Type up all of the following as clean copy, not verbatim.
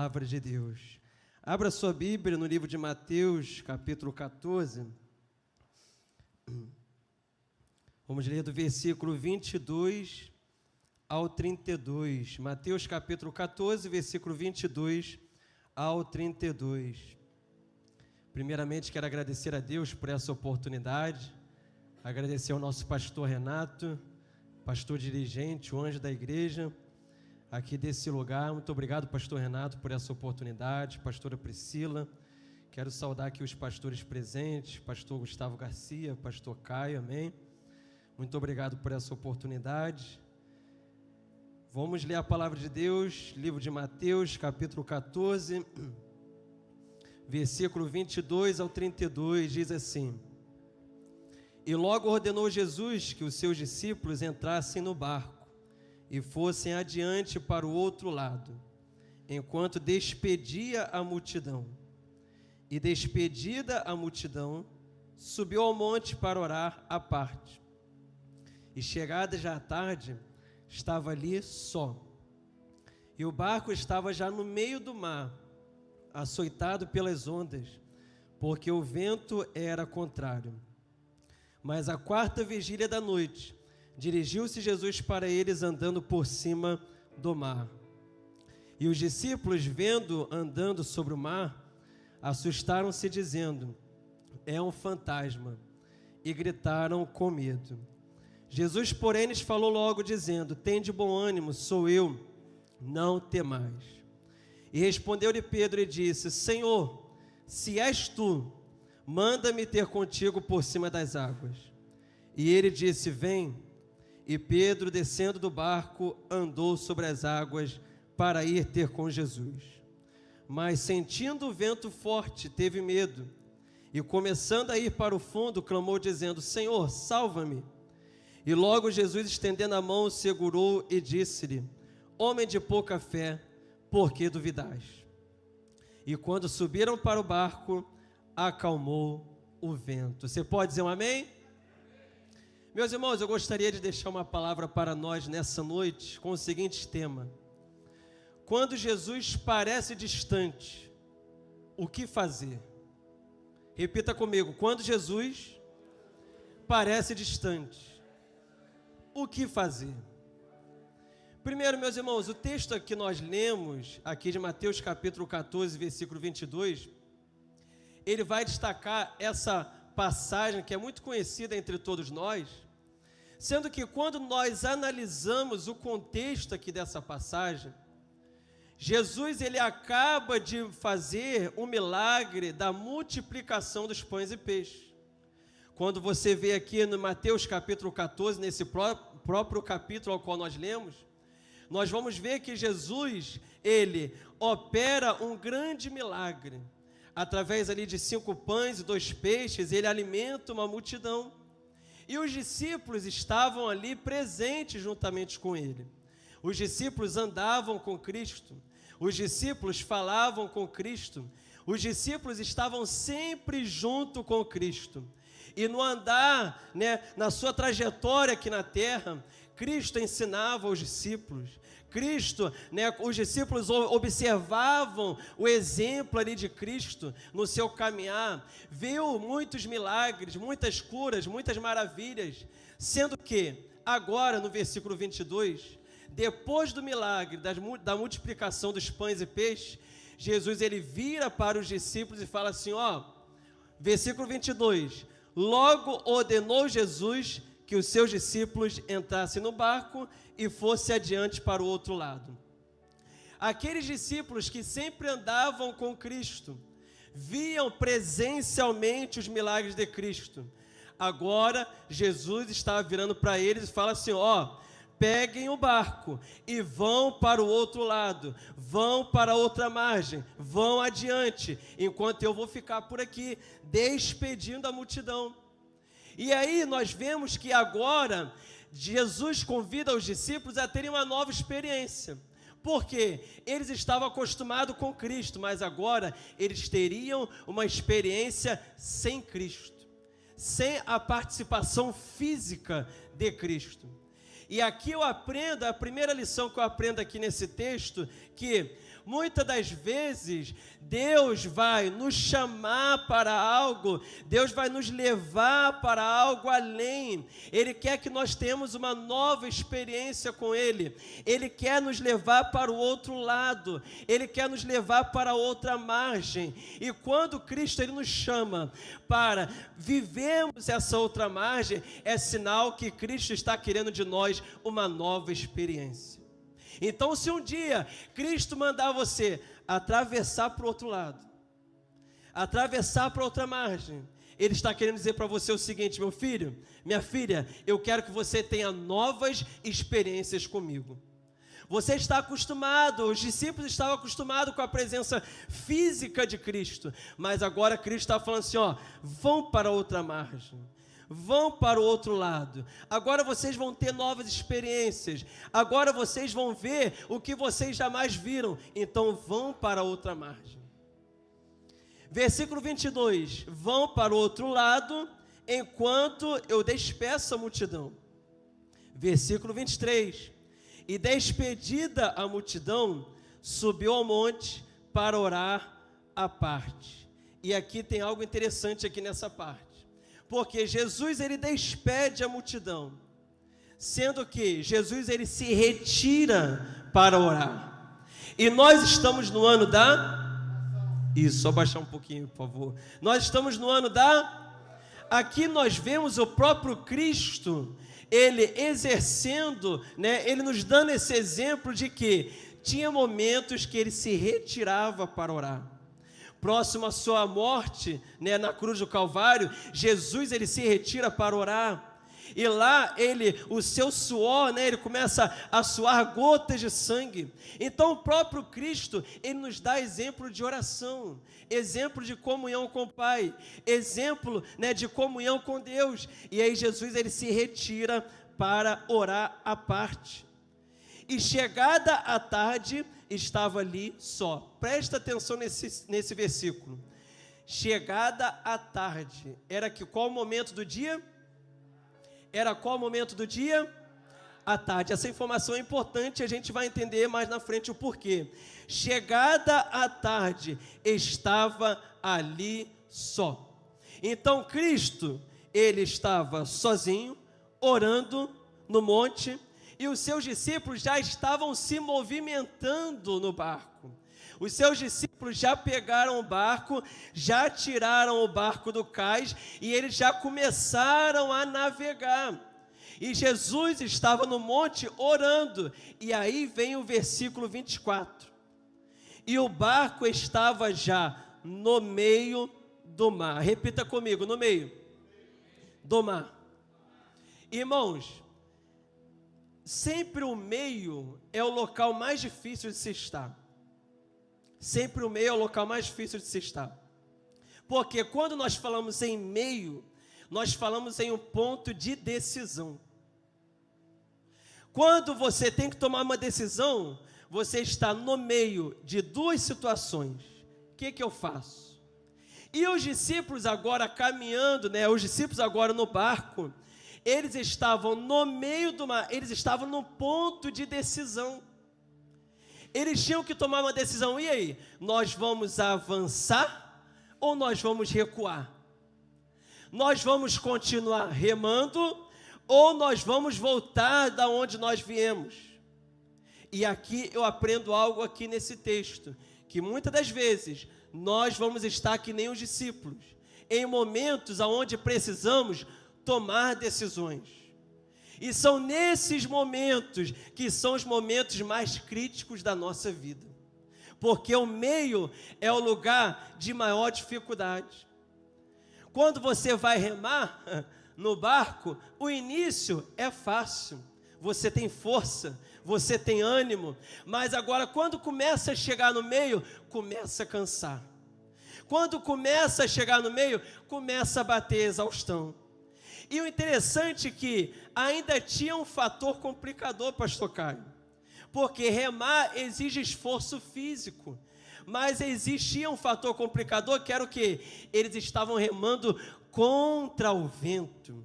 palavra de Deus. Abra sua Bíblia no livro de Mateus, capítulo 14. Vamos ler do versículo 22 ao 32. Mateus, capítulo 14, versículo 22 ao 32. Primeiramente, quero agradecer a Deus por essa oportunidade, agradecer ao nosso pastor Renato, pastor dirigente, o anjo da igreja, aqui desse lugar. Muito obrigado, pastor Renato, por essa oportunidade, pastora Priscila. Quero saudar aqui os pastores presentes, pastor Gustavo Garcia, pastor Caio, amém? Muito obrigado por essa oportunidade. Vamos ler a palavra de Deus, livro de Mateus, capítulo 14, versículo 22 ao 32, diz assim: E logo ordenou Jesus que os seus discípulos entrassem no barco e fossem adiante para o outro lado, enquanto despedia a multidão. E despedida a multidão, subiu ao monte para orar à parte. E chegada já a tarde, estava ali só. E o barco estava já no meio do mar, açoitado pelas ondas, porque o vento era contrário. Mas à quarta vigília da noite, dirigiu-se Jesus para eles andando por cima do mar. E os discípulos, vendo andando sobre o mar, assustaram-se, dizendo: É um fantasma, e gritaram com medo. Jesus, porém, lhes falou logo, dizendo: Tende bom ânimo, sou eu, não temais. E respondeu-lhe Pedro e disse: Senhor, se és tu, manda-me ter contigo por cima das águas. E ele disse: Vem. E Pedro, descendo do barco, andou sobre as águas para ir ter com Jesus. Mas, sentindo o vento forte, teve medo, e começando a ir para o fundo, clamou dizendo: Senhor, salva-me. E logo Jesus, estendendo a mão, segurou e disse-lhe: Homem de pouca fé, por que duvidais? E quando subiram para o barco, acalmou o vento. Você pode dizer um amém? Meus irmãos, eu gostaria de deixar uma palavra para nós nessa noite com o seguinte tema: quando Jesus parece distante, o que fazer? Repita comigo: quando Jesus parece distante, o que fazer? Primeiro, meus irmãos, o texto que nós lemos aqui de Mateus capítulo 14, versículo 22, ele vai destacar essa passagem que é muito conhecida entre todos nós, sendo que quando nós analisamos o contexto aqui dessa passagem, Jesus, ele acaba de fazer o milagre da multiplicação dos pães e peixes. Quando você vê aqui no Mateus capítulo 14, nesse próprio capítulo ao qual nós lemos, nós vamos ver que Jesus, ele opera um grande milagre. Através ali de 5 pães e 2 peixes, ele alimenta uma multidão. E os discípulos estavam ali presentes juntamente com ele. Os discípulos andavam com Cristo. Os discípulos falavam com Cristo. Os discípulos estavam sempre junto com Cristo. E no andar, na sua trajetória aqui na terra, Cristo ensinava aos discípulos. Cristo, os discípulos observavam o exemplo ali de Cristo no seu caminhar, viu muitos milagres, muitas curas, muitas maravilhas, sendo que agora no versículo 22, depois do milagre da multiplicação dos pães e peixes, Jesus, ele vira para os discípulos e fala assim, versículo 22, logo ordenou Jesus que os seus discípulos entrassem no barco e fossem adiante para o outro lado. Aqueles discípulos que sempre andavam com Cristo, viam presencialmente os milagres de Cristo. Agora, Jesus estava virando para eles e fala assim, peguem o barco e vão para o outro lado, vão para a outra margem, vão adiante, enquanto eu vou ficar por aqui, despedindo a multidão. E aí nós vemos que agora Jesus convida os discípulos a terem uma nova experiência. Porque eles estavam acostumados com Cristo, mas agora eles teriam uma experiência sem Cristo, sem a participação física de Cristo. E aqui eu aprendo, a primeira lição que eu aprendo aqui nesse texto, que muitas das vezes Deus vai nos chamar para algo, Deus vai nos levar para algo além. Ele quer que nós tenhamos uma nova experiência com Ele. Ele quer nos levar para o outro lado, Ele quer nos levar para outra margem. E quando Cristo Ele nos chama para vivermos essa outra margem, é sinal que Cristo está querendo de nós uma nova experiência. Então, se um dia Cristo mandar você atravessar para o outro lado, atravessar para outra margem, Ele está querendo dizer para você o seguinte: meu filho, minha filha, eu quero que você tenha novas experiências comigo. Você está acostumado, os discípulos estavam acostumados com a presença física de Cristo, mas agora Cristo está falando assim, ó, vão para outra margem. Vão para o outro lado. Agora vocês vão ter novas experiências. Agora vocês vão ver o que vocês jamais viram. Então vão para outra margem. Versículo 22. Vão para o outro lado, enquanto eu despeço a multidão. Versículo 23. E despedida a multidão, subiu ao monte para orar à parte. E aqui tem algo interessante aqui nessa parte. Porque Jesus, ele despede a multidão, sendo que Jesus, ele se retira para orar. E nós estamos no ano Isso, só baixar um pouquinho, por favor. Nós estamos no ano Aqui nós vemos o próprio Cristo, ele exercendo, né, ele nos dando esse exemplo de que tinha momentos que ele se retirava para orar. Próximo à sua morte, né, na cruz do Calvário, Jesus ele se retira para orar. E lá o seu suor, né, ele começa a suar gotas de sangue. Então o próprio Cristo, ele nos dá exemplo de oração, exemplo de comunhão com o Pai, exemplo, né, de comunhão com Deus. E aí Jesus ele se retira para orar à parte. E chegada a tarde, estava ali só. Presta atenção nesse versículo. Chegada a tarde. Qual o momento do dia? Era qual o momento do dia? À tarde. Essa informação é importante, a gente vai entender mais na frente o porquê. Chegada a tarde, estava ali só. Então Cristo, ele estava sozinho, orando no monte, e os seus discípulos já estavam se movimentando no barco. Os seus discípulos já pegaram o barco, já tiraram o barco do cais e eles já começaram a navegar. E Jesus estava no monte orando. E aí vem o versículo 24. E o barco estava já no meio do mar. Repita comigo, no meio do mar. Irmãos, sempre o meio é o local mais difícil de se estar. Sempre o meio é o local mais difícil de se estar. Porque quando nós falamos em meio, nós falamos em um ponto de decisão. Quando você tem que tomar uma decisão, você está no meio de duas situações. O que eu faço? E os discípulos agora caminhando, né? Os discípulos agora no barco, eles estavam no meio do mar, eles estavam no ponto de decisão. Eles tinham que tomar uma decisão. E aí? Nós vamos avançar ou nós vamos recuar? Nós vamos continuar remando ou nós vamos voltar da onde nós viemos? E aqui eu aprendo algo aqui nesse texto, que muitas das vezes nós vamos estar que nem os discípulos, em momentos onde precisamos tomar decisões. E são nesses momentos que são os momentos mais críticos da nossa vida. Porque o meio é o lugar de maior dificuldade. Quando você vai remar no barco, o início é fácil. Você tem força, você tem ânimo. Mas agora quando começa a chegar no meio, começa a cansar. Quando começa a chegar no meio, começa a bater exaustão. E o interessante é que ainda tinha um fator complicador, pastor Caio, porque remar exige esforço físico, mas existia um fator complicador que era o quê? Eles estavam remando contra o vento.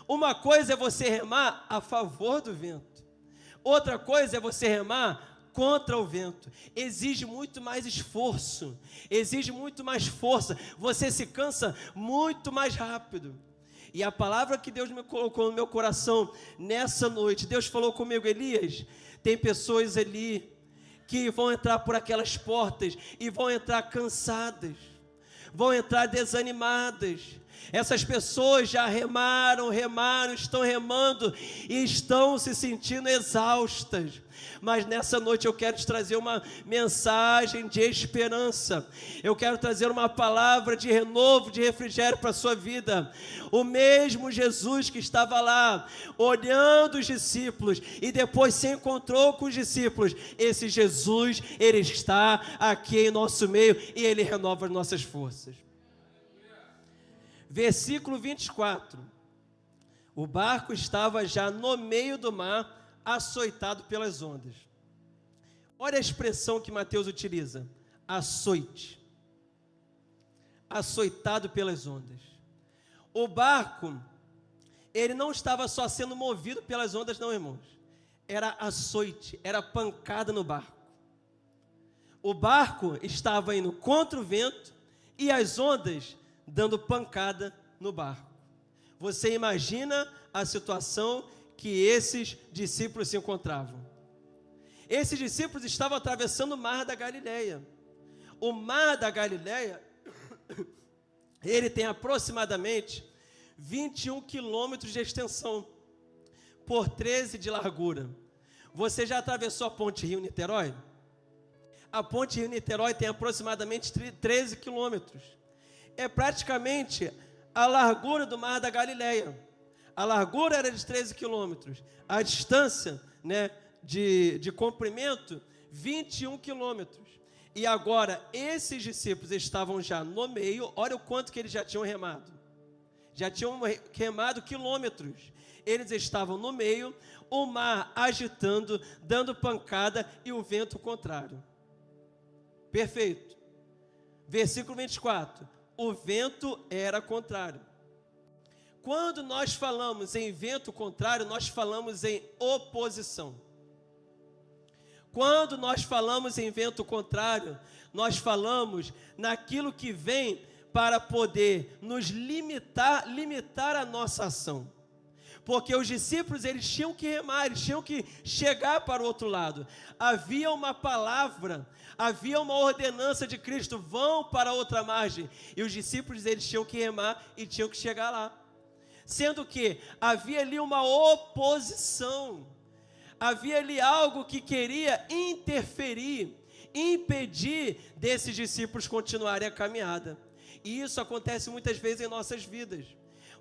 Uma coisa é você remar a favor do vento, outra coisa é você remar contra o vento. Exige muito mais esforço, exige muito mais força. Você se cansa muito mais rápido. E a palavra que Deus me colocou no meu coração nessa noite, Deus falou comigo: Elias, tem pessoas ali que vão entrar por aquelas portas e vão entrar cansadas, vão entrar desanimadas. Essas pessoas já remaram, estão remando e estão se sentindo exaustas. Mas nessa noite eu quero te trazer uma mensagem de esperança. Eu quero trazer uma palavra de renovo, de refrigério para a sua vida. O mesmo Jesus que estava lá, olhando os discípulos e depois se encontrou com os discípulos, esse Jesus, ele está aqui em nosso meio e ele renova as nossas forças. Versículo 24. O barco estava já no meio do mar, açoitado pelas ondas. Olha a expressão que Mateus utiliza: açoite. Açoitado pelas ondas. O barco, ele não estava só sendo movido pelas ondas, não, irmãos. Era açoite, era pancada no barco. O barco estava indo contra o vento e as ondas dando pancada no barco. Você imagina a situação que esses discípulos se encontravam. Esses discípulos estavam atravessando o mar da Galileia. O mar da Galileia, ele tem aproximadamente 21 quilômetros de extensão, por 13 de largura. Você já atravessou a ponte Rio-Niterói? A ponte Rio-Niterói tem aproximadamente 13 quilômetros. É praticamente a largura do mar da Galileia. A largura era de 13 quilômetros. A distância, de comprimento, 21 quilômetros. E agora, esses discípulos estavam já no meio. Olha o quanto que eles já tinham remado. Já tinham remado quilômetros. Eles estavam no meio, o mar agitando, dando pancada e o vento contrário. Perfeito. Versículo 24. O vento era contrário. Quando nós falamos em vento contrário, nós falamos em oposição. Quando nós falamos em vento contrário, nós falamos naquilo que vem para poder nos limitar a nossa ação. Porque os discípulos, eles tinham que remar, eles tinham que chegar para o outro lado. Havia uma palavra, havia uma ordenança de Cristo: vão para a outra margem. E os discípulos, eles tinham que remar e tinham que chegar lá. Sendo que havia ali uma oposição, havia ali algo que queria interferir, impedir desses discípulos continuarem a caminhada. E isso acontece muitas vezes em nossas vidas.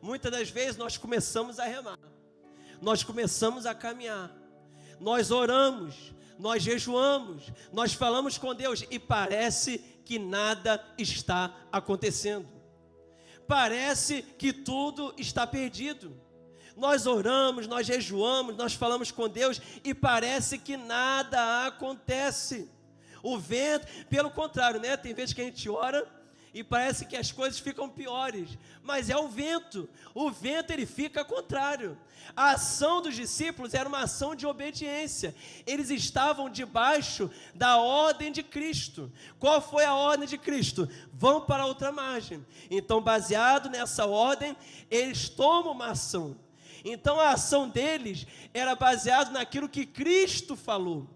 Muitas das vezes nós começamos a remar, nós começamos a caminhar, nós oramos, nós jejuamos, nós falamos com Deus e parece que nada está acontecendo. Parece que tudo está perdido. Nós oramos, nós jejuamos, nós falamos com Deus e parece que nada acontece. O vento, pelo contrário, tem vezes que a gente ora e parece que as coisas ficam piores, mas é o vento ele fica contrário. A ação dos discípulos era uma ação de obediência, eles estavam debaixo da ordem de Cristo. Qual foi a ordem de Cristo? Vão para outra margem. Então, baseado nessa ordem, eles tomam uma ação. Então a ação deles era baseada naquilo que Cristo falou.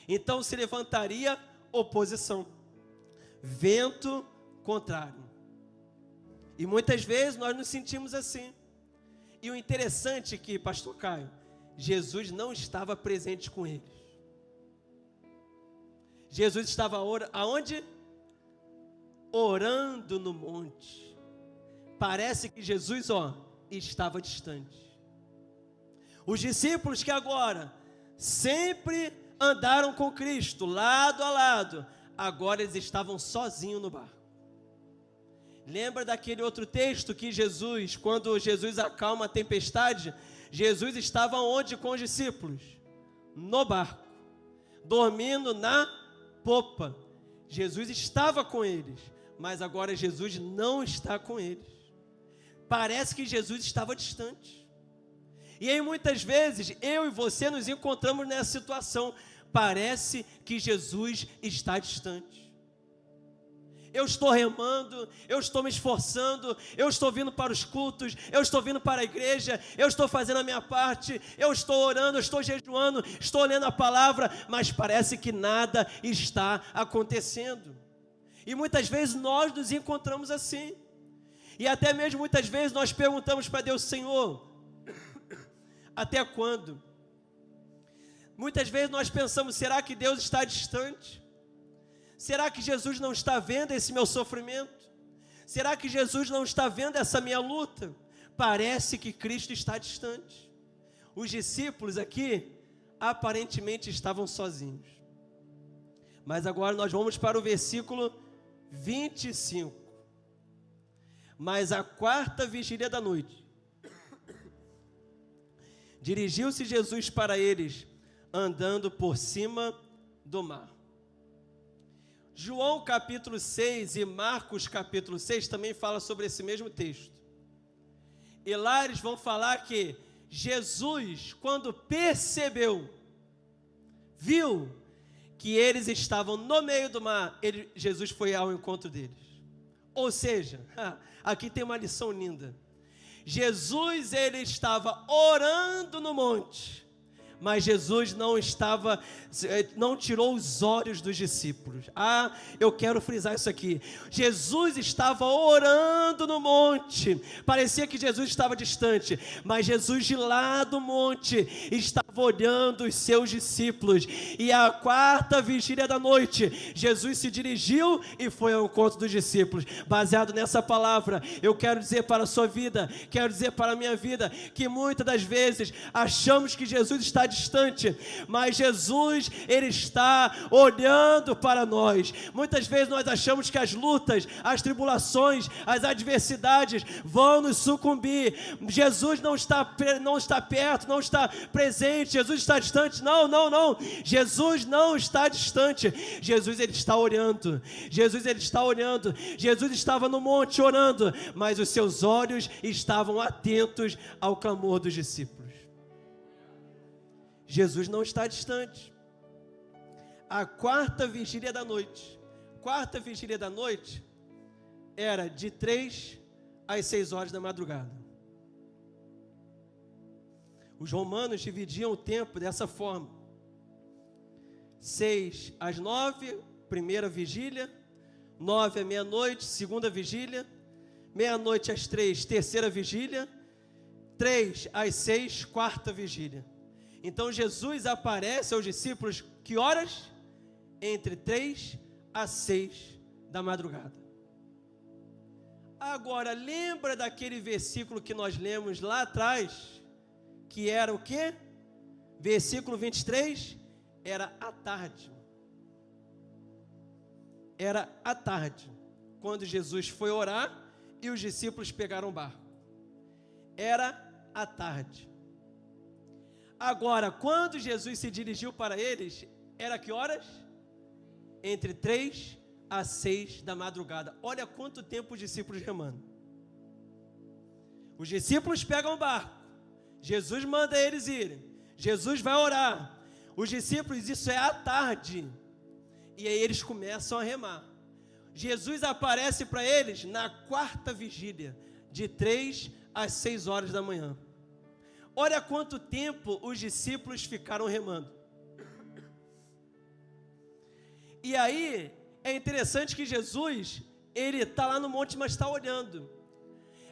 Então se levantaria oposição, vento contrário. E muitas vezes nós nos sentimos assim. E o interessante é que, pastor Caio, Jesus não estava presente com eles. Jesus estava aonde? Orando no monte. Parece que Jesus, estava distante. Os discípulos que agora sempre andaram com Cristo, lado a lado, agora eles estavam sozinhos no barco. Lembra daquele outro texto que Jesus, quando Jesus acalma a tempestade, Jesus estava onde com os discípulos? No barco, dormindo na popa. Jesus estava com eles, mas agora Jesus não está com eles. Parece que Jesus estava distante. E aí muitas vezes eu e você nos encontramos nessa situação. parece que Jesus está distante. Eu estou remando, eu estou me esforçando, eu estou vindo para os cultos, eu estou vindo para a igreja, eu estou fazendo a minha parte, eu estou orando, eu estou jejuando, estou lendo a palavra, mas parece que nada está acontecendo. E muitas vezes nós nos encontramos assim. E até mesmo muitas vezes nós perguntamos para Deus: Senhor, até quando? Muitas vezes nós pensamos: será que Deus está distante? Será que Jesus não está vendo esse meu sofrimento? Será que Jesus não está vendo essa minha luta? Parece que Cristo está distante. Os discípulos aqui aparentemente estavam sozinhos. Mas agora nós vamos para o versículo 25. Mas à quarta vigília da noite, dirigiu-se Jesus para eles, andando por cima do mar. João capítulo 6 e Marcos capítulo 6 também fala sobre esse mesmo texto. E lá eles vão falar que Jesus, quando percebeu, viu que eles estavam no meio do mar, Jesus foi ao encontro deles. Ou seja, aqui tem uma lição linda. Jesus, ele estava orando no monte, mas Jesus não tirou os olhos dos discípulos. Eu quero frisar isso aqui. Jesus estava orando no monte. Parecia que Jesus estava distante, mas Jesus de lá do monte estava olhando os seus discípulos. E à quarta vigília da noite, Jesus se dirigiu e foi ao encontro dos discípulos. Baseado nessa palavra, eu quero dizer para a sua vida, quero dizer para a minha vida, que muitas das vezes achamos que Jesus está distante, mas Jesus, ele está olhando para nós. Muitas vezes nós achamos que as lutas, as tribulações, as adversidades vão nos sucumbir. Jesus não está perto, não está presente. Jesus está distante. Não. Jesus não está distante. Jesus, ele está orando. Jesus, ele está olhando. Jesus estava no monte orando, mas os seus olhos estavam atentos ao clamor dos discípulos. Jesus não está distante. A quarta vigília da noite. Quarta vigília da noite era de 3 às 6 horas da madrugada. Os romanos dividiam o tempo dessa forma: 6 às 9, primeira vigília; 9 à meia-noite, segunda vigília; meia-noite às 3, terceira vigília; 3 às 6, quarta vigília. Então Jesus aparece aos discípulos, que horas? Entre 3 às 6 da madrugada. Agora, lembra daquele versículo que nós lemos lá atrás, que era o quê? Versículo 23, era à tarde. Era à tarde, quando Jesus foi orar e os discípulos pegaram o barco. Era à tarde. Agora, quando Jesus se dirigiu para eles, era que horas? Entre 3 às 6 da madrugada. Olha quanto tempo os discípulos remando. Os discípulos pegam o barco. Jesus manda eles irem. Jesus vai orar. Os discípulos, isso é à tarde. E aí eles começam a remar. Jesus aparece para eles na quarta vigília, de 3 às 6 horas da manhã. Olha quanto tempo os discípulos ficaram remando. E aí, é interessante que Jesus, ele está lá no monte, mas está olhando.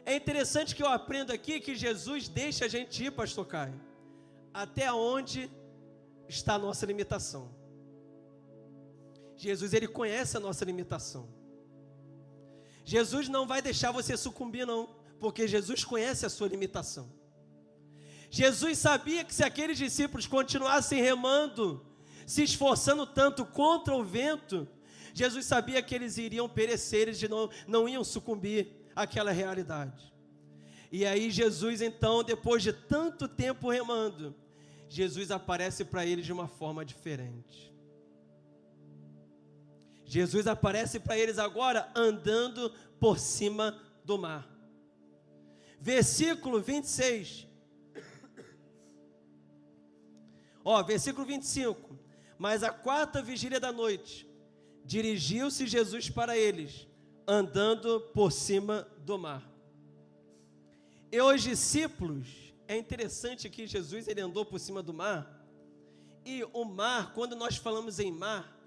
É interessante que eu aprendo aqui que Jesus deixa a gente ir, pastor Caio, até onde está a nossa limitação. Jesus, ele conhece a nossa limitação. Jesus não vai deixar você sucumbir, não, porque Jesus conhece a sua limitação. Jesus sabia que se aqueles discípulos continuassem remando, se esforçando tanto contra o vento, Jesus sabia que eles iriam perecer, eles não iam sucumbir àquela realidade. E aí Jesus, então, depois de tanto tempo remando, Jesus aparece para eles de uma forma diferente. Jesus aparece para eles agora andando por cima do mar. Versículo 26. Versículo 25. Mas à quarta vigília da noite, dirigiu-se Jesus para eles, andando por cima do mar. E os discípulos, é interessante que Jesus ele andou por cima do mar, e o mar, quando nós falamos em mar,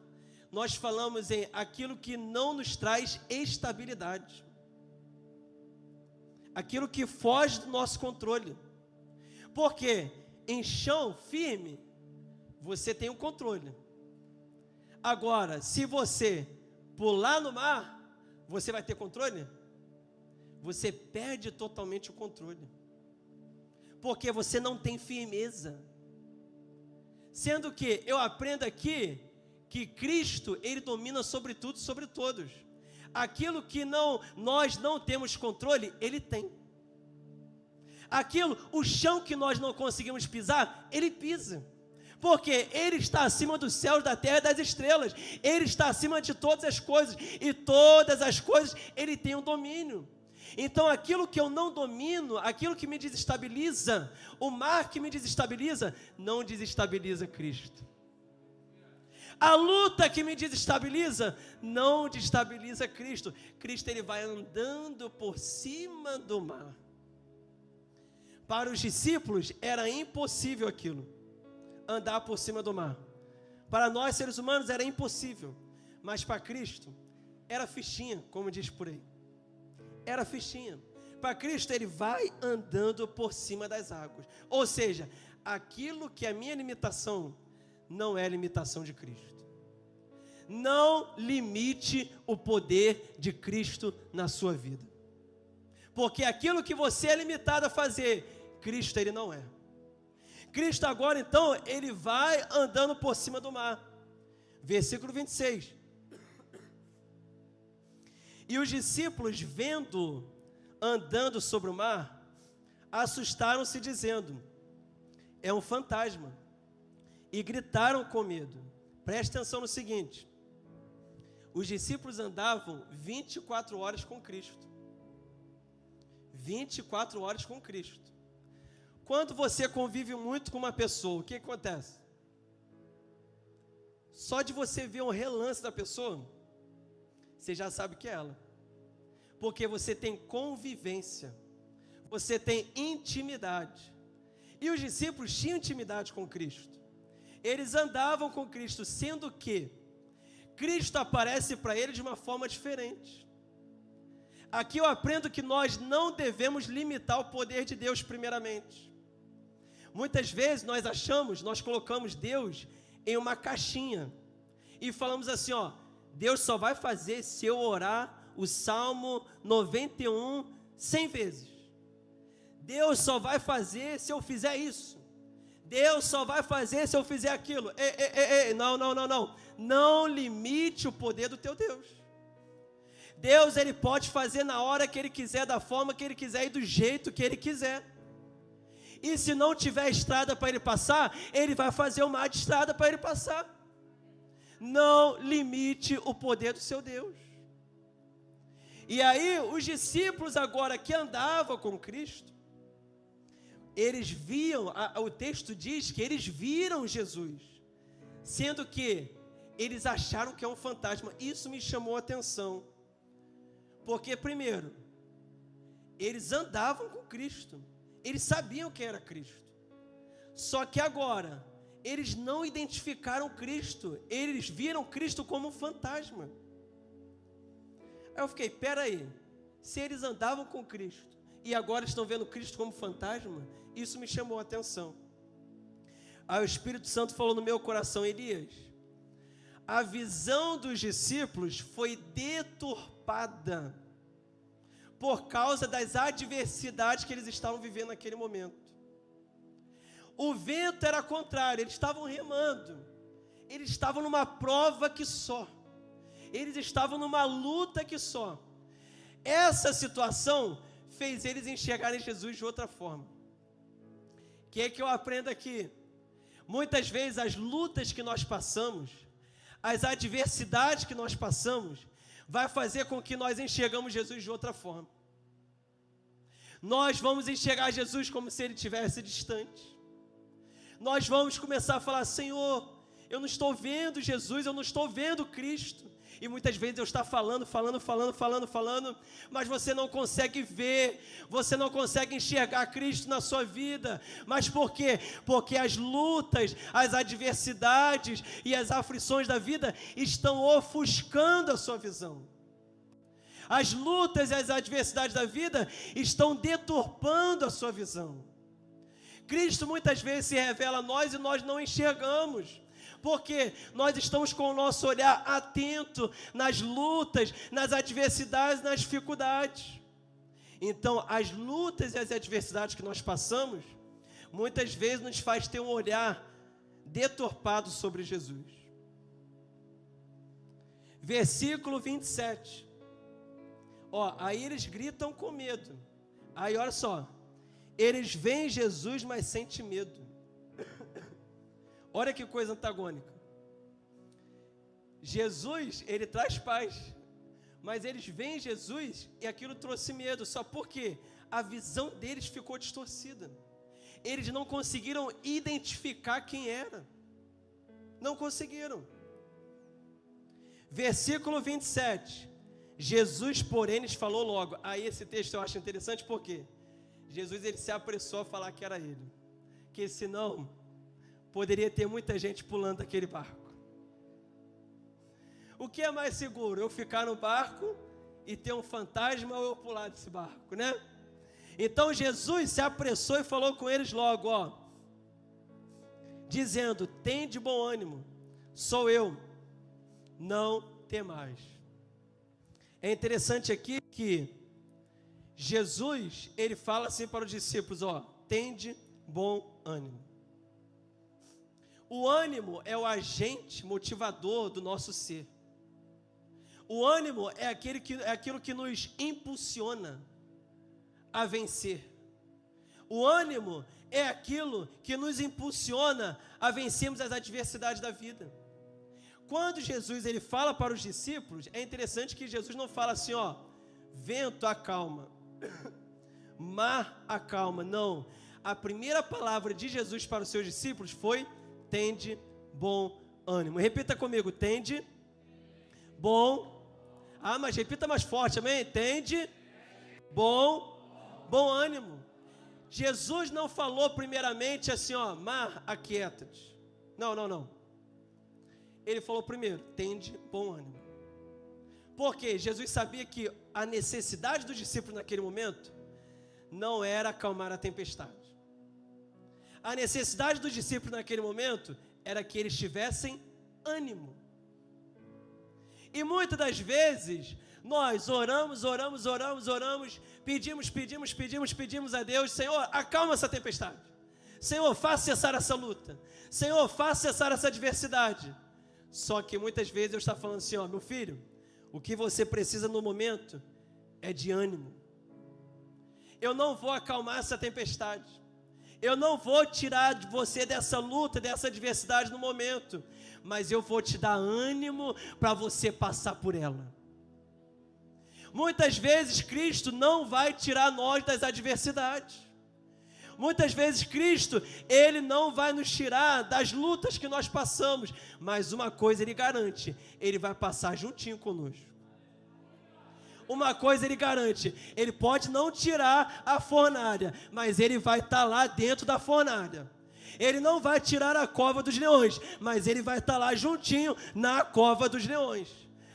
nós falamos em aquilo que não nos traz estabilidade, aquilo que foge do nosso controle, porque em chão firme, você tem o controle. Agora, se você pular no mar, você vai ter controle? Você perde totalmente o controle, porque você não tem firmeza. Sendo que eu aprendo aqui que Cristo, ele domina sobre tudo e sobre todos. Aquilo que nós não temos controle, ele tem. O chão que nós não conseguimos pisar, ele pisa. Porque ele está acima dos céus, da terra e das estrelas. Ele está acima de todas as coisas. E todas as coisas, ele tem um domínio. Então, aquilo que eu não domino, aquilo que me desestabiliza, o mar que me desestabiliza, não desestabiliza Cristo. A luta que me desestabiliza, não desestabiliza Cristo. Cristo, ele vai andando por cima do mar. Para os discípulos, era impossível aquilo, andar por cima do mar. Para nós, seres humanos, era impossível. Mas para Cristo, era fichinha, como diz por aí. Era fichinha. Para Cristo, ele vai andando por cima das águas. Ou seja, aquilo que é minha limitação, não é limitação de Cristo. Não limite o poder de Cristo na sua vida. Porque aquilo que você é limitado a fazer, Cristo ele não é. Cristo agora então, ele vai andando por cima do mar. Versículo 26. E os discípulos, vendo andando sobre o mar, assustaram-se dizendo, é um fantasma. E gritaram com medo. Preste atenção no seguinte. Os discípulos andavam 24 horas com Cristo. 24 horas com Cristo. Quando você convive muito com uma pessoa, o que acontece? Só de você ver um relance da pessoa, você já sabe que é ela. Porque você tem convivência, você tem intimidade. E os discípulos tinham intimidade com Cristo. Eles andavam com Cristo, sendo que Cristo aparece para eles de uma forma diferente. Aqui eu aprendo que nós não devemos limitar o poder de Deus primeiramente. Muitas vezes nós colocamos Deus em uma caixinha e falamos assim, ó, Deus só vai fazer se eu orar o Salmo 91 100 vezes. Deus só vai fazer se eu fizer isso. Deus só vai fazer se eu fizer aquilo. Não. Não limite o poder do teu Deus. Deus, ele pode fazer na hora que ele quiser, da forma que ele quiser e do jeito que ele quiser. E se não tiver estrada para ele passar, ele vai fazer uma estrada para ele passar. Não limite o poder do seu Deus. E aí, os discípulos agora que andavam com Cristo, eles viam, o texto diz que eles viram Jesus, sendo que eles acharam que é um fantasma. Isso me chamou a atenção, porque primeiro, eles andavam com Cristo, eles sabiam quem era Cristo, só que agora, eles não identificaram Cristo, eles viram Cristo como um fantasma. Aí eu fiquei, peraí, se eles andavam com Cristo, e agora estão vendo Cristo como fantasma, isso me chamou a atenção. Aí o Espírito Santo falou no meu coração, Elias, a visão dos discípulos foi deturpada por causa das adversidades que eles estavam vivendo naquele momento. O vento era contrário, eles estavam remando, eles estavam numa prova que só, eles estavam numa luta que só. Essa situação fez eles enxergarem Jesus de outra forma. O que é que eu aprendo aqui? Muitas vezes as lutas que nós passamos, as adversidades que nós passamos, vai fazer com que nós enxergamos Jesus de outra forma. Nós vamos enxergar Jesus como se ele estivesse distante. Nós vamos começar a falar, Senhor, eu não estou vendo Jesus, eu não estou vendo Cristo. E muitas vezes eu estou falando, mas você não consegue ver, você não consegue enxergar Cristo na sua vida. Mas por quê? Porque as lutas, as adversidades e as aflições da vida estão ofuscando a sua visão. As lutas e as adversidades da vida estão deturpando a sua visão. Cristo muitas vezes se revela a nós e nós não enxergamos. Porque nós estamos com o nosso olhar atento nas lutas, nas adversidades, nas dificuldades. Então, as lutas e as adversidades que nós passamos, muitas vezes nos faz ter um olhar deturpado sobre Jesus. Versículo 27. Aí eles gritam com medo. Aí olha só, eles veem Jesus, mas sentem medo. Olha que coisa antagônica. Jesus, ele traz paz, mas eles veem Jesus e aquilo trouxe medo. Só porque a visão deles ficou distorcida. Eles não conseguiram identificar quem era. Não conseguiram. Versículo 27. Jesus, porém, lhes falou logo. Aí esse texto eu acho interessante porque Jesus ele se apressou a falar que era ele. Que senão poderia ter muita gente pulando daquele barco. O que é mais seguro? Eu ficar no barco e ter um fantasma ou eu pular desse barco, né? Então Jesus se apressou e falou com eles logo, dizendo, tende bom ânimo, sou eu, não temais. É interessante aqui que Jesus, ele fala assim para os discípulos, tende bom ânimo. O ânimo é o agente motivador do nosso ser. O ânimo é aquilo que nos impulsiona a vencer. O ânimo é aquilo que nos impulsiona a vencermos as adversidades da vida. Quando Jesus ele fala para os discípulos, é interessante que Jesus não fala assim, vento acalma, mar acalma. Não, a primeira palavra de Jesus para os seus discípulos foi tende bom ânimo. Repita comigo, tende bom. Mas repita mais forte, amém? Tende bom ânimo. Jesus não falou primeiramente assim, mar, aquieta-te. Não. Ele falou primeiro, tende bom ânimo. Porque Jesus sabia que a necessidade dos discípulos naquele momento não era acalmar a tempestade. A necessidade dos discípulos naquele momento era que eles tivessem ânimo. E muitas das vezes nós oramos, pedimos a Deus, Senhor, acalma essa tempestade. Senhor, faça cessar essa luta. Senhor, faça cessar essa adversidade. Só que muitas vezes eu estou falando assim, meu filho, o que você precisa no momento é de ânimo. Eu não vou acalmar essa tempestade. Eu não vou tirar de você dessa luta, dessa adversidade no momento, mas eu vou te dar ânimo para você passar por ela. Muitas vezes Cristo não vai tirar nós das adversidades. Muitas vezes Cristo, Ele não vai nos tirar das lutas que nós passamos, mas uma coisa Ele garante, Ele vai passar juntinho conosco. Uma coisa Ele garante, Ele pode não tirar a fornalha, mas Ele vai estar lá dentro da fornalha. Ele não vai tirar a cova dos leões, mas Ele vai estar lá juntinho na cova dos leões.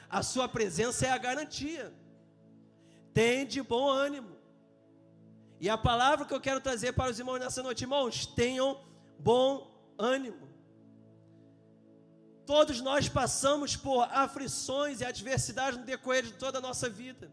A sua presença é a garantia. Tende bom ânimo. E a palavra que eu quero trazer para os irmãos nessa noite, irmãos, tenham bom ânimo. Todos nós passamos por aflições e adversidades no decorrer de toda a nossa vida.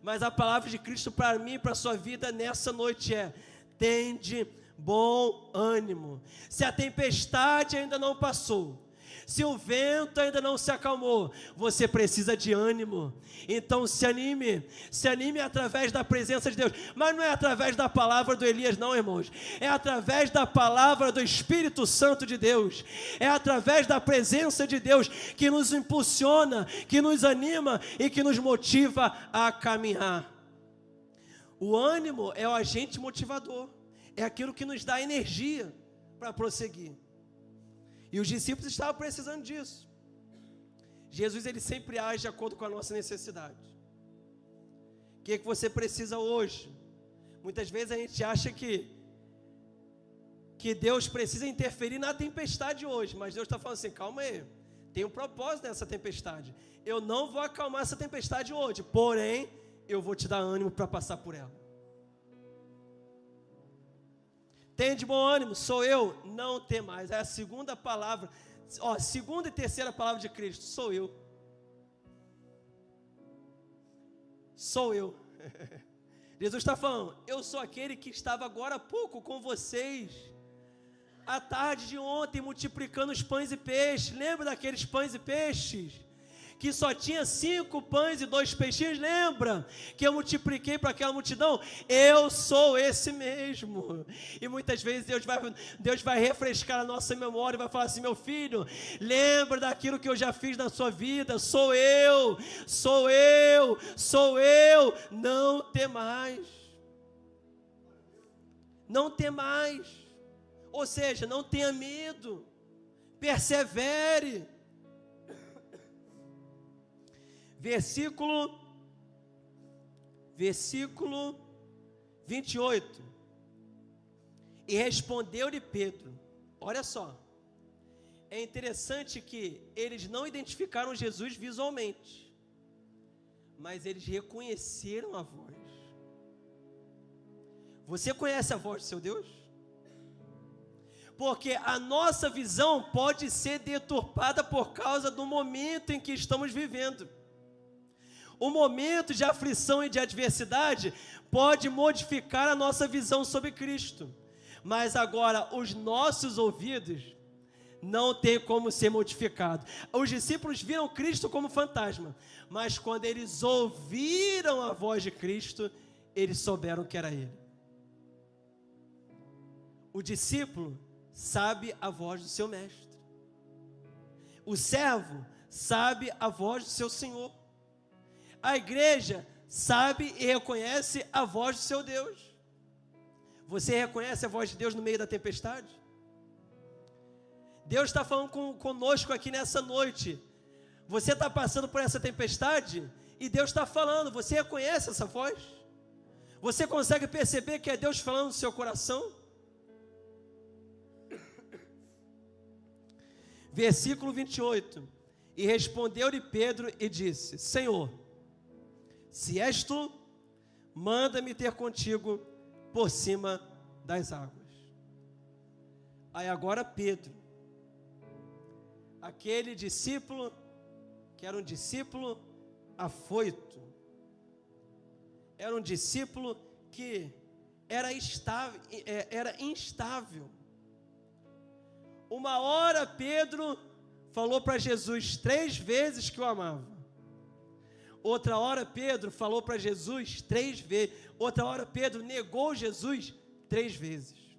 Mas a palavra de Cristo para mim e para a sua vida nessa noite é: tende bom ânimo. Se a tempestade ainda não passou, se o vento ainda não se acalmou, você precisa de ânimo. Então se anime através da presença de Deus. Mas não é através da palavra do Elias não, irmãos. É através da palavra do Espírito Santo de Deus. É através da presença de Deus que nos impulsiona, que nos anima e que nos motiva a caminhar. O ânimo é o agente motivador. É aquilo que nos dá energia para prosseguir. E os discípulos estavam precisando disso. Jesus, ele sempre age de acordo com a nossa necessidade. O que você precisa hoje? Muitas vezes a gente acha que Deus precisa interferir na tempestade hoje, mas Deus está falando assim, calma aí, tem um propósito nessa tempestade. Eu não vou acalmar essa tempestade hoje, porém, eu vou te dar ânimo para passar por ela. Tem de bom ânimo, sou eu, não tem mais. É a segunda palavra, segunda e terceira palavra de Cristo, sou eu. Sou eu. Jesus está falando, eu sou aquele que estava agora há pouco com vocês, à tarde de ontem, multiplicando os pães e peixes. Lembra daqueles pães e peixes? Que só tinha 5 pães e 2 peixinhos, lembra? Que eu multipliquei para aquela multidão? Eu sou esse mesmo. E muitas vezes Deus vai refrescar a nossa memória e vai falar assim, meu filho, lembra daquilo que eu já fiz na sua vida? Sou eu, sou eu, sou eu. Não tem mais. Não tem mais. Ou seja, não tenha medo. Persevere. Versículo 28. E respondeu-lhe Pedro. Olha só. É interessante que eles não identificaram Jesus visualmente, mas eles reconheceram a voz. Você conhece a voz do seu Deus? Porque a nossa visão pode ser deturpada por causa do momento em que estamos vivendo. O momento de aflição e de adversidade pode modificar a nossa visão sobre Cristo. Mas agora, os nossos ouvidos não tem como ser modificados. Os discípulos viram Cristo como fantasma, mas quando eles ouviram a voz de Cristo, eles souberam que era Ele. O discípulo sabe a voz do seu mestre. O servo sabe a voz do seu Senhor. A igreja sabe e reconhece a voz do seu Deus. Você reconhece a voz de Deus no meio da tempestade? Deus está falando conosco aqui nessa noite. Você está passando por essa tempestade e Deus está falando. Você reconhece essa voz? Você consegue perceber que é Deus falando no seu coração? Versículo 28. E respondeu-lhe Pedro e disse: Senhor, se és tu, manda-me ter contigo por cima das águas. Aí agora Pedro, aquele discípulo, que era um discípulo afoito, era um discípulo que era instável. Uma hora Pedro falou para Jesus 3 vezes que o amava. Outra hora Pedro falou para Jesus 3 vezes. Outra hora Pedro negou Jesus 3 vezes.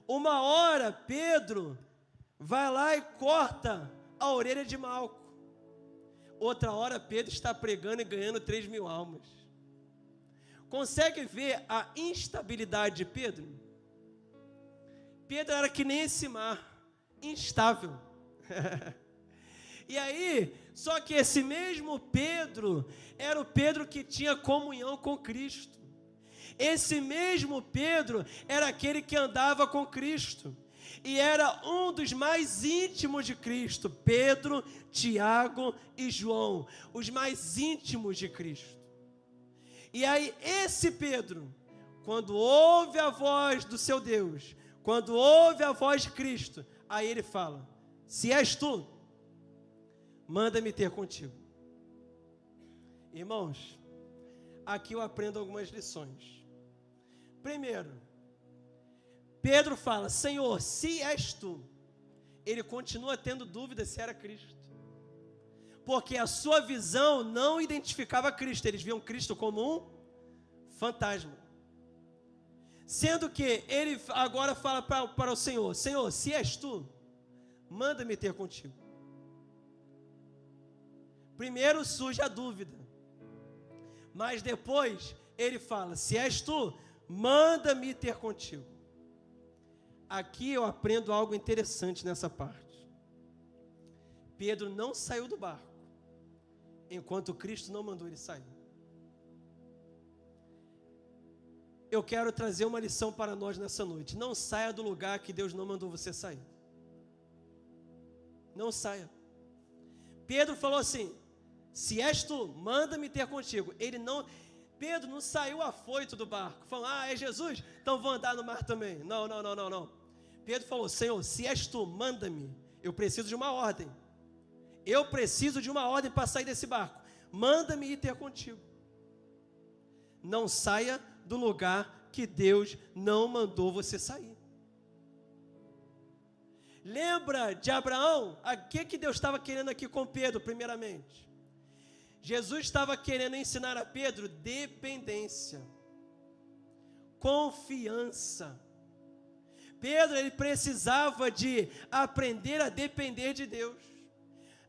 Uma hora Pedro vai lá e corta a orelha de Malco. Outra hora Pedro está pregando e ganhando 3.000 almas. Consegue ver a instabilidade de Pedro? Pedro era que nem esse mar, instável. E aí, só que esse mesmo Pedro era o Pedro que tinha comunhão com Cristo. Esse mesmo Pedro era aquele que andava com Cristo e era um dos mais íntimos de Cristo. Pedro, Tiago e João, os mais íntimos de Cristo. E aí esse Pedro, quando ouve a voz do seu Deus, quando ouve a voz de Cristo, aí ele fala: se és tu, manda-me ter contigo. Irmãos, aqui eu aprendo algumas lições. Primeiro, Pedro fala: Senhor, se és tu. Ele continua tendo dúvida se era Cristo, porque a sua visão não identificava Cristo. Eles viam Cristo como um fantasma. Sendo que ele agora fala para o Senhor: Senhor, se és tu, manda-me ter contigo. Primeiro surge a dúvida, mas depois ele fala: se és tu, manda-me ter contigo. Aqui eu aprendo algo interessante nessa parte. Pedro não saiu do barco, enquanto Cristo não mandou ele sair. Eu quero trazer uma lição para nós nessa noite. Não saia do lugar que Deus não mandou você sair. Não saia. Pedro falou assim: se és tu, manda-me ter contigo. Pedro não saiu afoito do barco, falando: é Jesus? Então vou andar no mar também. Não. Pedro falou: Senhor, se és tu, manda-me. Eu preciso de uma ordem. Eu preciso de uma ordem para sair desse barco. Manda-me ir ter contigo. Não saia do lugar que Deus não mandou você sair. Lembra de Abraão? O que Deus estava querendo aqui com Pedro, primeiramente? Jesus estava querendo ensinar a Pedro dependência, confiança. Pedro, ele precisava de aprender a depender de Deus,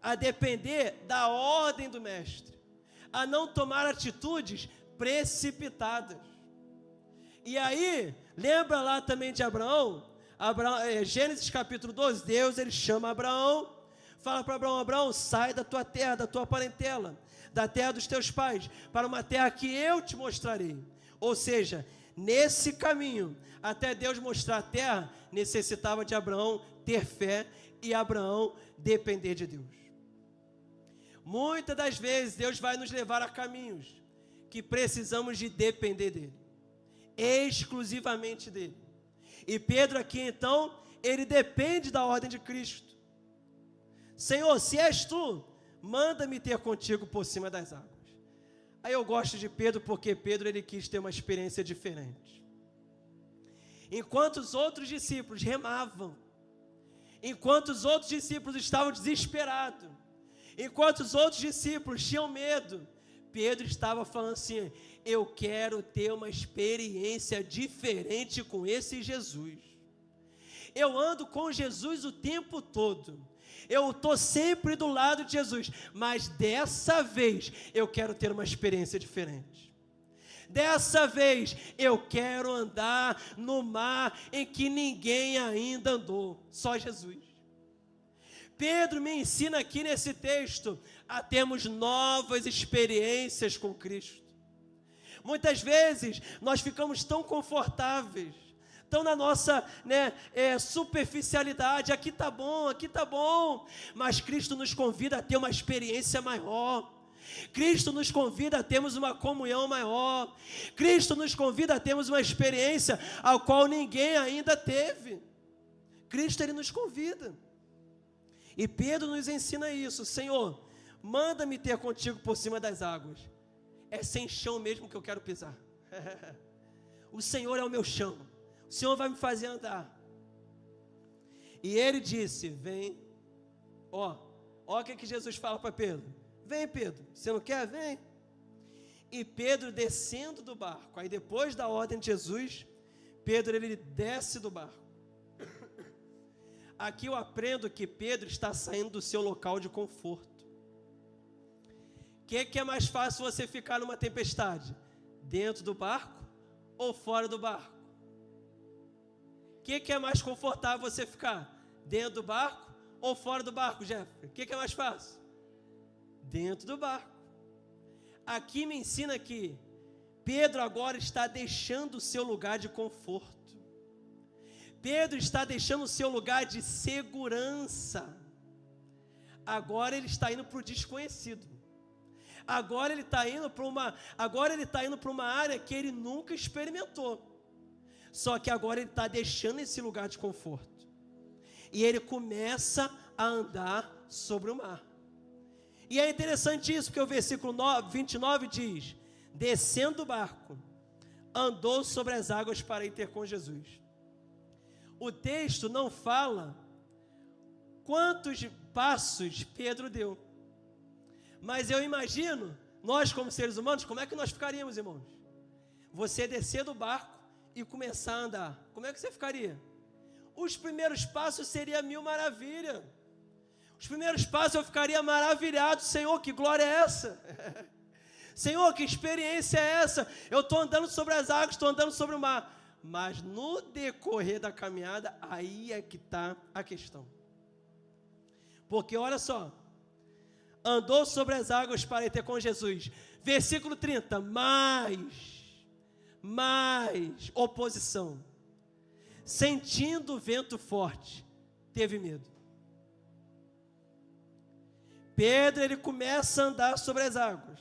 a depender da ordem do mestre, a não tomar atitudes precipitadas. E aí, lembra lá também de Abraão, Gênesis capítulo 12, Deus ele chama Abraão, fala para Abraão: Abraão, sai da tua terra, da tua parentela, da terra dos teus pais, para uma terra que eu te mostrarei. Ou seja, nesse caminho, até Deus mostrar a terra, necessitava de Abraão ter fé e Abraão depender de Deus. Muitas das vezes Deus vai nos levar a caminhos que precisamos de depender dele, exclusivamente dele. E Pedro aqui então, ele depende da ordem de Cristo. Senhor, se és tu, manda-me ter contigo por cima das águas. Aí eu gosto de Pedro porque Pedro ele quis ter uma experiência diferente. Enquanto os outros discípulos remavam, enquanto os outros discípulos estavam desesperados, enquanto os outros discípulos tinham medo, Pedro estava falando assim: eu quero ter uma experiência diferente com esse Jesus. Eu ando com Jesus o tempo todo. Eu estou sempre do lado de Jesus. Mas dessa vez eu quero ter uma experiência diferente. Dessa vez eu quero andar no mar em que ninguém ainda andou. Só Jesus. Pedro me ensina aqui nesse texto a termos novas experiências com Cristo. Muitas vezes nós ficamos tão confortáveis, tão na nossa superficialidade. Aqui está bom, mas Cristo nos convida a ter uma experiência maior. Cristo nos convida a termos uma comunhão maior. Cristo nos convida a termos uma experiência a qual ninguém ainda teve. Cristo ele nos convida. E Pedro nos ensina isso: Senhor, manda-me ter contigo por cima das águas. É sem chão mesmo que eu quero pisar. O Senhor é o meu chão. O Senhor vai me fazer andar. E ele disse: vem. Ó o que Jesus fala para Pedro: vem, Pedro, você não quer? Vem. E Pedro descendo do barco, aí depois da ordem de Jesus, Pedro ele desce do barco. Aqui eu aprendo que Pedro está saindo do seu local de conforto. O que é mais fácil você ficar numa tempestade? Dentro do barco ou fora do barco? O que é mais confortável você ficar? Dentro do barco ou fora do barco, Jeffrey? O que é mais fácil? Dentro do barco. Aqui me ensina que Pedro agora está deixando o seu lugar de conforto. Pedro está deixando o seu lugar de segurança. Agora ele está indo para o desconhecido. Agora ele está indo para uma área que ele nunca experimentou. Só que agora ele está deixando esse lugar de conforto. E ele começa a andar sobre o mar. E é interessante isso, porque o versículo 29 diz: descendo do barco, andou sobre as águas para ir ter com Jesus. O texto não fala quantos passos Pedro deu. Mas eu imagino, nós como seres humanos, como é que nós ficaríamos, irmãos? Você descer do barco e começar a andar. Como é que você ficaria? Os primeiros passos seria mil maravilha. Os primeiros passos eu ficaria maravilhado. Senhor, que glória é essa? Senhor, que experiência é essa? Eu estou andando sobre as águas, estou andando sobre o mar. Mas no decorrer da caminhada, aí é que está a questão. Porque olha só, andou sobre as águas para ir ter com Jesus. Versículo 30, mais oposição. Sentindo o vento forte, teve medo. Pedro, ele começa a andar sobre as águas.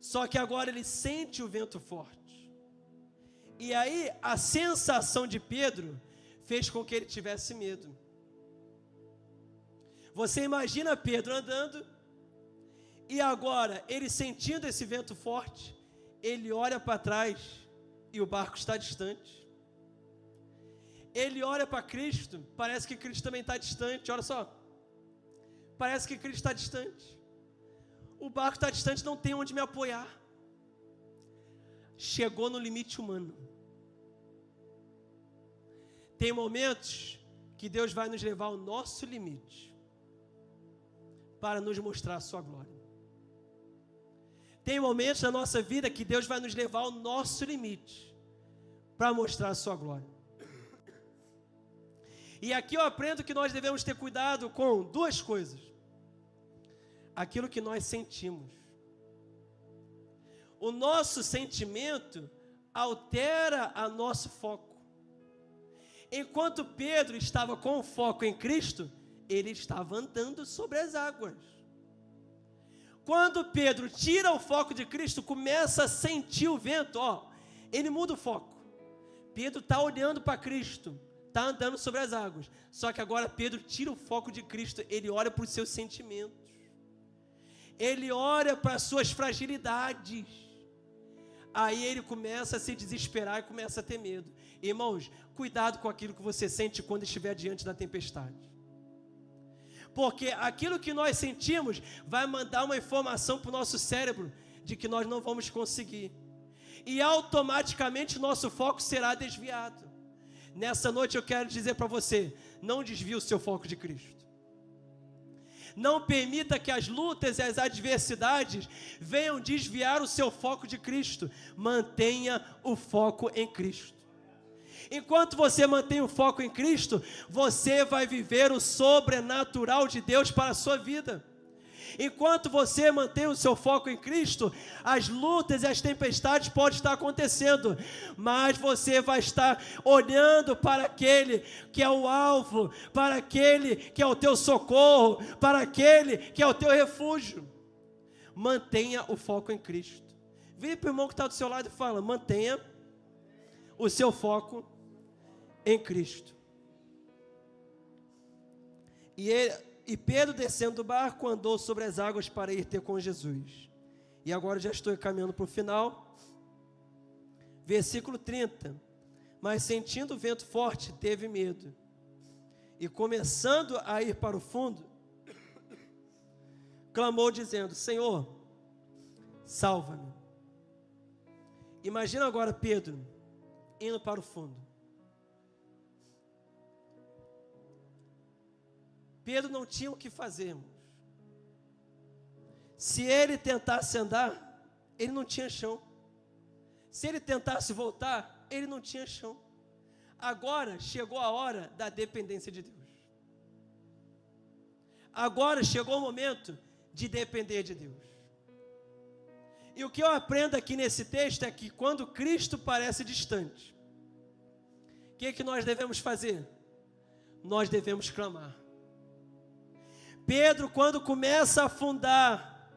Só que agora ele sente o vento forte. E aí, a sensação de Pedro fez com que ele tivesse medo. Você imagina Pedro andando, e agora, ele sentindo esse vento forte, ele olha para trás, e o barco está distante. Ele olha para Cristo, parece que Cristo também está distante, olha só. Parece que Cristo está distante. O barco está distante, não tem onde me apoiar. Chegou no limite humano. Tem momentos que Deus vai nos levar ao nosso limite para nos mostrar a sua glória. Tem momentos na nossa vida que Deus vai nos levar ao nosso limite para mostrar a sua glória. E aqui eu aprendo que nós devemos ter cuidado com duas coisas. Aquilo que nós sentimos. O nosso sentimento altera o nosso foco. Enquanto Pedro estava com o foco em Cristo, ele estava andando sobre as águas. Quando Pedro tira o foco de Cristo, começa a sentir o vento, ele muda o foco. Pedro está olhando para Cristo, está andando sobre as águas. Só que agora Pedro tira o foco de Cristo, ele olha para os seus sentimentos. Ele olha para as suas fragilidades. Aí ele começa a se desesperar e começa a ter medo. Irmãos, cuidado com aquilo que você sente quando estiver diante da tempestade. Porque aquilo que nós sentimos vai mandar uma informação para o nosso cérebro de que nós não vamos conseguir. E automaticamente nosso foco será desviado. Nessa noite eu quero dizer para você, não desvie o seu foco de Cristo. Não permita que as lutas e as adversidades venham desviar o seu foco de Cristo. Mantenha o foco em Cristo. Enquanto você mantém o foco em Cristo, você vai viver o sobrenatural de Deus para a sua vida. Enquanto você mantém o seu foco em Cristo, as lutas e as tempestades podem estar acontecendo, mas você vai estar olhando para aquele que é o alvo, para aquele que é o teu socorro, para aquele que é o teu refúgio. Mantenha o foco em Cristo. Vire para o irmão que está do seu lado e fala: mantenha o seu foco em Cristo. E Pedro, descendo do barco, andou sobre as águas para ir ter com Jesus. E agora já estou caminhando para o final. Versículo 30. Mas sentindo o vento forte, teve medo. E começando a ir para o fundo, clamou dizendo: Senhor, salva-me. Imagina agora Pedro indo para o fundo. Pedro não tinha o que fazer, irmãos. Se ele tentasse andar, ele não tinha chão. Se ele tentasse voltar, ele não tinha chão. Agora chegou a hora da dependência de Deus. Agora chegou o momento de depender de Deus. E o que eu aprendo aqui nesse texto é que quando Cristo parece distante, o que nós devemos fazer? Nós devemos clamar. Pedro, quando começa a afundar,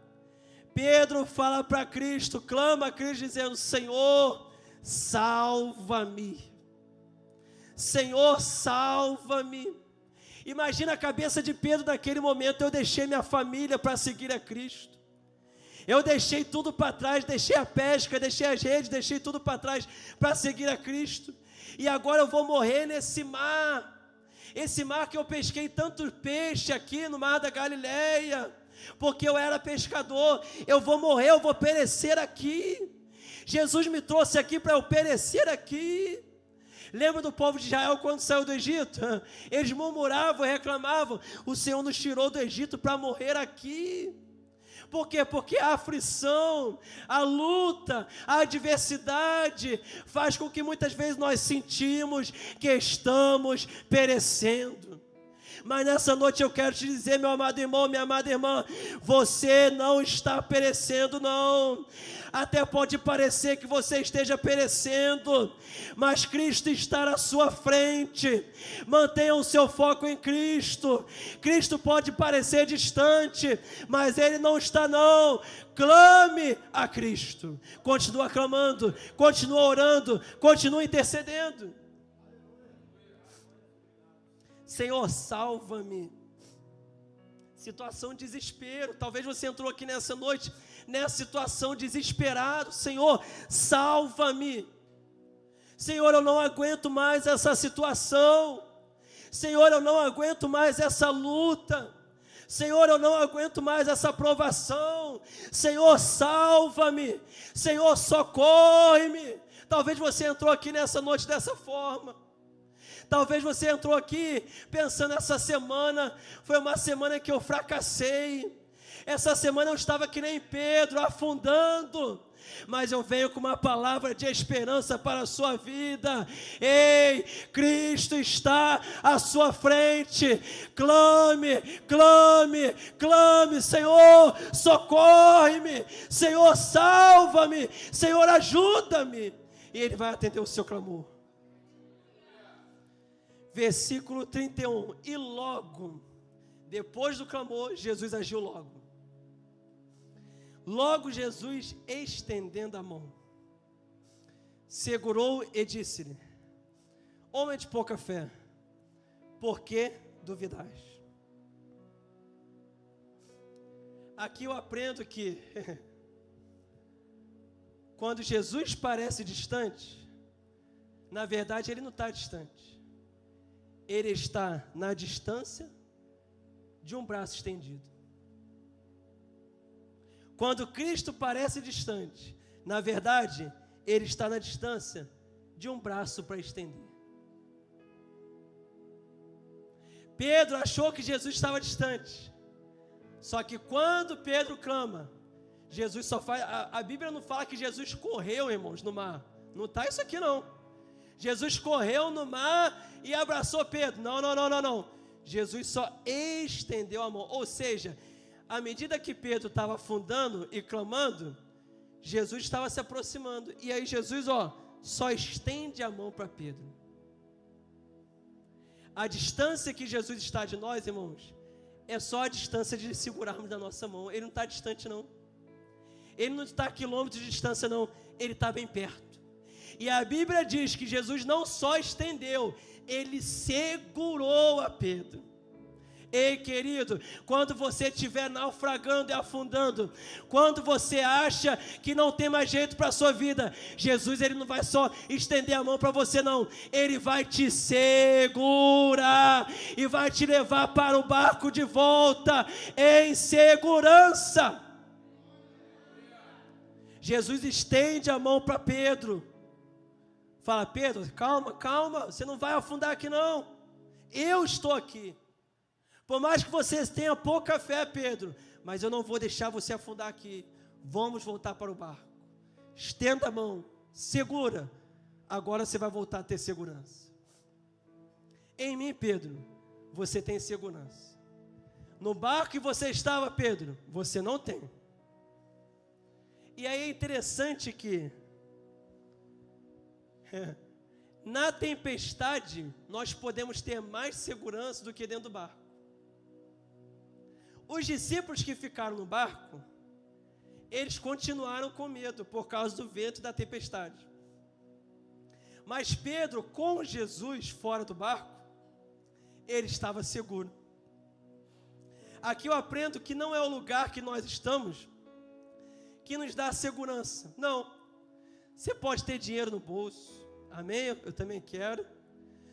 Pedro fala para Cristo, clama a Cristo dizendo: Senhor, salva-me. Senhor, salva-me. Imagina a cabeça de Pedro naquele momento: eu deixei minha família para seguir a Cristo. Eu deixei tudo para trás, deixei a pesca, deixei as redes, deixei tudo para trás para seguir a Cristo. E agora eu vou morrer nesse mar. Esse mar que eu pesquei tanto peixe aqui no mar da Galileia, porque eu era pescador. Eu vou morrer, eu vou perecer aqui. Jesus me trouxe aqui para eu perecer aqui. Lembra do povo de Israel quando saiu do Egito? Eles murmuravam, reclamavam: o Senhor nos tirou do Egito para morrer aqui. Por quê? Porque a aflição, a luta, a adversidade faz com que muitas vezes nós sentimos que estamos perecendo. Mas nessa noite eu quero te dizer, meu amado irmão, minha amada irmã, você não está perecendo, não. Até pode parecer que você esteja perecendo, mas Cristo está à sua frente. Mantenha o seu foco em Cristo. Cristo pode parecer distante, mas Ele não está, não. Clame a Cristo. Continua clamando, continua orando, continua intercedendo. Senhor, salva-me. Situação de desespero. Talvez você entrou aqui nessa noite, nessa situação desesperado. Senhor, salva-me. Senhor, eu não aguento mais essa situação. Senhor, eu não aguento mais essa luta. Senhor, eu não aguento mais essa provação. Senhor, salva-me. Senhor, socorre-me. Talvez você entrou aqui nessa noite dessa forma. Talvez você entrou aqui pensando, essa semana foi uma semana que eu fracassei. Essa semana eu estava que nem Pedro, afundando. Mas eu venho com uma palavra de esperança para a sua vida. Ei, Cristo está à sua frente. Clame, clame, clame. Senhor, socorre-me. Senhor, salva-me. Senhor, ajuda-me. E Ele vai atender o seu clamor. Versículo 31, e logo, depois do clamor, Jesus agiu logo. Logo Jesus, estendendo a mão, segurou e disse-lhe: homem de pouca fé, por que duvidais? Aqui eu aprendo que, quando Jesus parece distante, na verdade Ele não está distante. Ele está na distância de um braço estendido. Quando Cristo parece distante, na verdade, Ele está na distância de um braço para estender. Pedro achou que Jesus estava distante. Só que quando Pedro clama, Jesus só faz... A Bíblia não fala que Jesus correu, irmãos, no mar. Não está isso aqui, não. Jesus correu no mar e abraçou Pedro. Não. Jesus só estendeu a mão. Ou seja, à medida que Pedro estava afundando e clamando, Jesus estava se aproximando. E aí Jesus, só estende a mão para Pedro. A distância que Jesus está de nós, irmãos, é só a distância de segurarmos da nossa mão. Ele não está distante, não. Ele não está a quilômetros de distância, não. Ele está bem perto. E a Bíblia diz que Jesus não só estendeu, Ele segurou a Pedro. Ei, querido, quando você estiver naufragando e afundando, quando você acha que não tem mais jeito para a sua vida, Jesus, Ele não vai só estender a mão para você, não. Ele vai te segurar e vai te levar para o barco de volta em segurança. Jesus estende a mão para Pedro. Fala: Pedro, calma, você não vai afundar aqui, não. Eu estou aqui. Por mais que você tenha pouca fé, Pedro, mas eu não vou deixar você afundar aqui. Vamos voltar para o barco. Estenda a mão, segura. Agora você vai voltar a ter segurança. Em mim, Pedro, você tem segurança. No barco que você estava, Pedro, você não tem. E aí é interessante que na tempestade nós podemos ter mais segurança do que dentro do barco. Os discípulos que ficaram no barco, eles continuaram com medo por causa do vento e da tempestade. Mas Pedro, com Jesus fora do barco, ele estava seguro. Aqui eu aprendo que não é o lugar que nós estamos que nos dá segurança. Não. Você pode ter dinheiro no bolso. Amém? Eu também quero.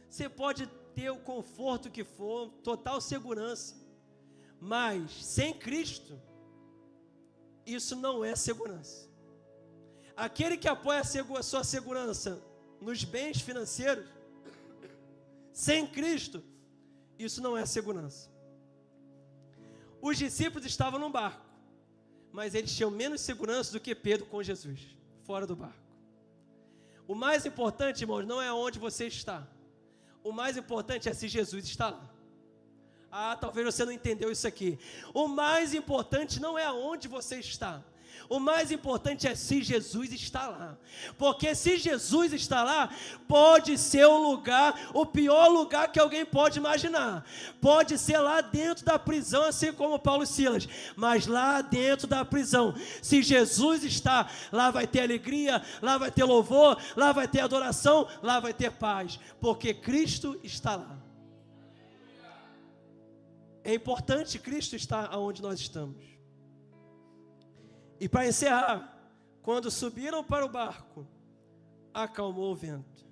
Você pode ter o conforto que for, total segurança. Mas sem Cristo, isso não é segurança. Aquele que apoia a sua segurança nos bens financeiros, sem Cristo, isso não é segurança. Os discípulos estavam num barco, mas eles tinham menos segurança do que Pedro com Jesus, fora do barco. O mais importante, irmãos, não é onde você está. O mais importante é se Jesus está lá. Ah, talvez você não entendeu isso aqui. O mais importante não é aonde você está. O mais importante é se Jesus está lá. Porque se Jesus está lá, pode ser o lugar, o pior lugar que alguém pode imaginar. Pode ser lá dentro da prisão, assim como Paulo e Silas. Mas lá dentro da prisão, se Jesus está, lá vai ter alegria, lá vai ter louvor, lá vai ter adoração, lá vai ter paz. Porque Cristo está lá. É importante Cristo estar onde nós estamos. E para encerrar, quando subiram para o barco, acalmou o vento.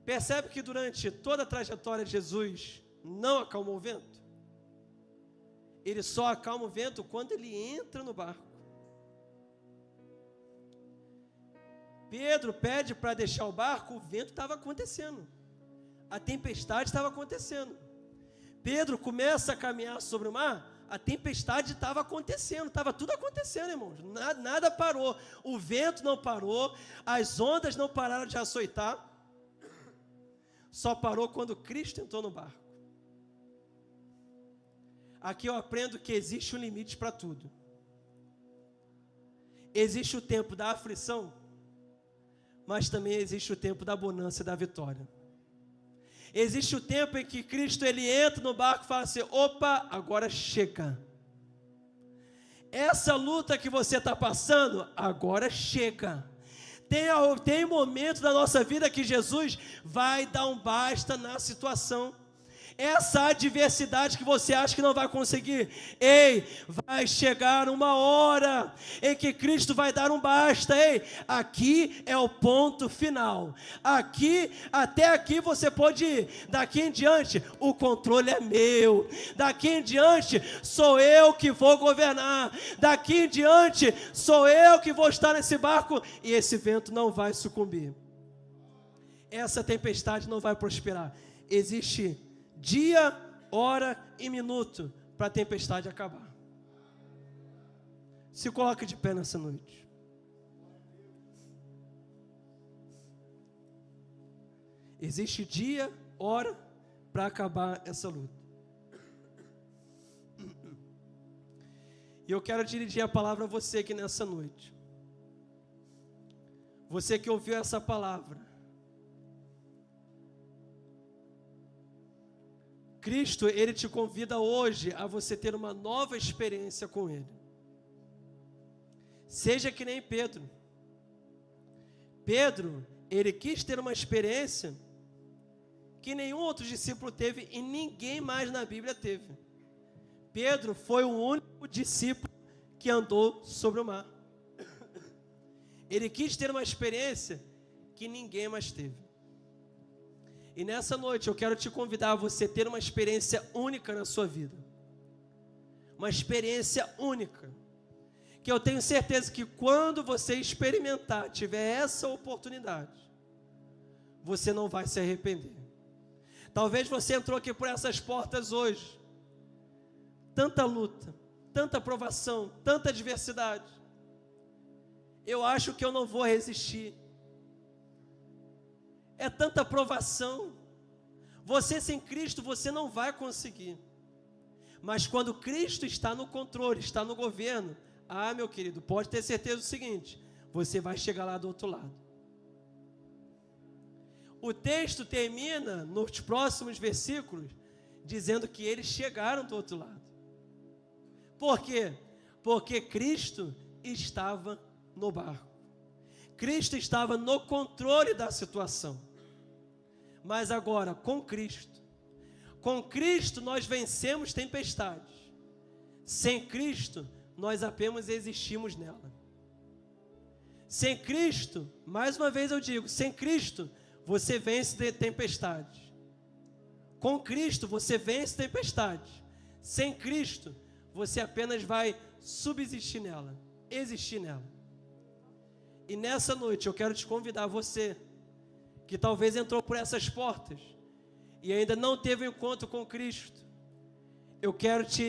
Percebe que durante toda a trajetória de Jesus não acalmou o vento? Ele só acalma o vento quando ele entra no barco. Pedro pede para deixar o barco, o vento estava acontecendo. A tempestade estava acontecendo. Pedro começa a caminhar sobre o mar, a tempestade estava acontecendo, estava tudo acontecendo, irmãos, nada parou, o vento não parou, as ondas não pararam de açoitar, só parou quando Cristo entrou no barco. Aqui eu aprendo que existe um limite para tudo. Existe o tempo da aflição, mas também existe o tempo da bonança e da vitória. Existe o tempo em que Cristo ele entra no barco e fala assim, opa, agora chega. Essa luta que você está passando, agora chega. Tem momento da nossa vida que Jesus vai dar um basta na situação. Essa adversidade que você acha que não vai conseguir, vai chegar uma hora em que Cristo vai dar um basta, aqui é o ponto final, até aqui você pode ir, daqui em diante o controle é meu, daqui em diante sou eu que vou governar, daqui em diante sou eu que vou estar nesse barco e esse vento não vai sucumbir, essa tempestade não vai prosperar, existe dia, hora e minuto para a tempestade acabar. Se coloque de pé nessa noite. Existe dia, hora para acabar essa luta. E eu quero dirigir a palavra a você aqui nessa noite. Você que ouviu essa palavra. Cristo, Ele te convida hoje a você ter uma nova experiência com Ele. Seja que nem Pedro. Pedro, ele quis ter uma experiência que nenhum outro discípulo teve e ninguém mais na Bíblia teve. Pedro foi o único discípulo que andou sobre o mar. Ele quis ter uma experiência que ninguém mais teve. E nessa noite eu quero te convidar a você ter uma experiência única na sua vida. Uma experiência única. Que eu tenho certeza que quando você experimentar, tiver essa oportunidade, você não vai se arrepender. Talvez você entrou aqui por essas portas hoje. Tanta luta, tanta provação, tanta adversidade. Eu acho que eu não vou resistir. É tanta provação. Você sem Cristo, você não vai conseguir. Mas quando Cristo está no controle, está no governo, meu querido, pode ter certeza do seguinte, você vai chegar lá do outro lado. O texto termina nos próximos versículos dizendo que eles chegaram do outro lado. Por quê? Porque Cristo estava no barco. Cristo estava no controle da situação. Mas agora, com Cristo nós vencemos tempestades. Sem Cristo, nós apenas existimos nela. Sem Cristo, mais uma vez eu digo, sem Cristo, você vence tempestades. Com Cristo, você vence tempestades. Sem Cristo, você apenas vai subsistir nela, existir nela. E nessa noite eu quero te convidar, você que talvez entrou por essas portas e ainda não teve um encontro com Cristo, eu quero te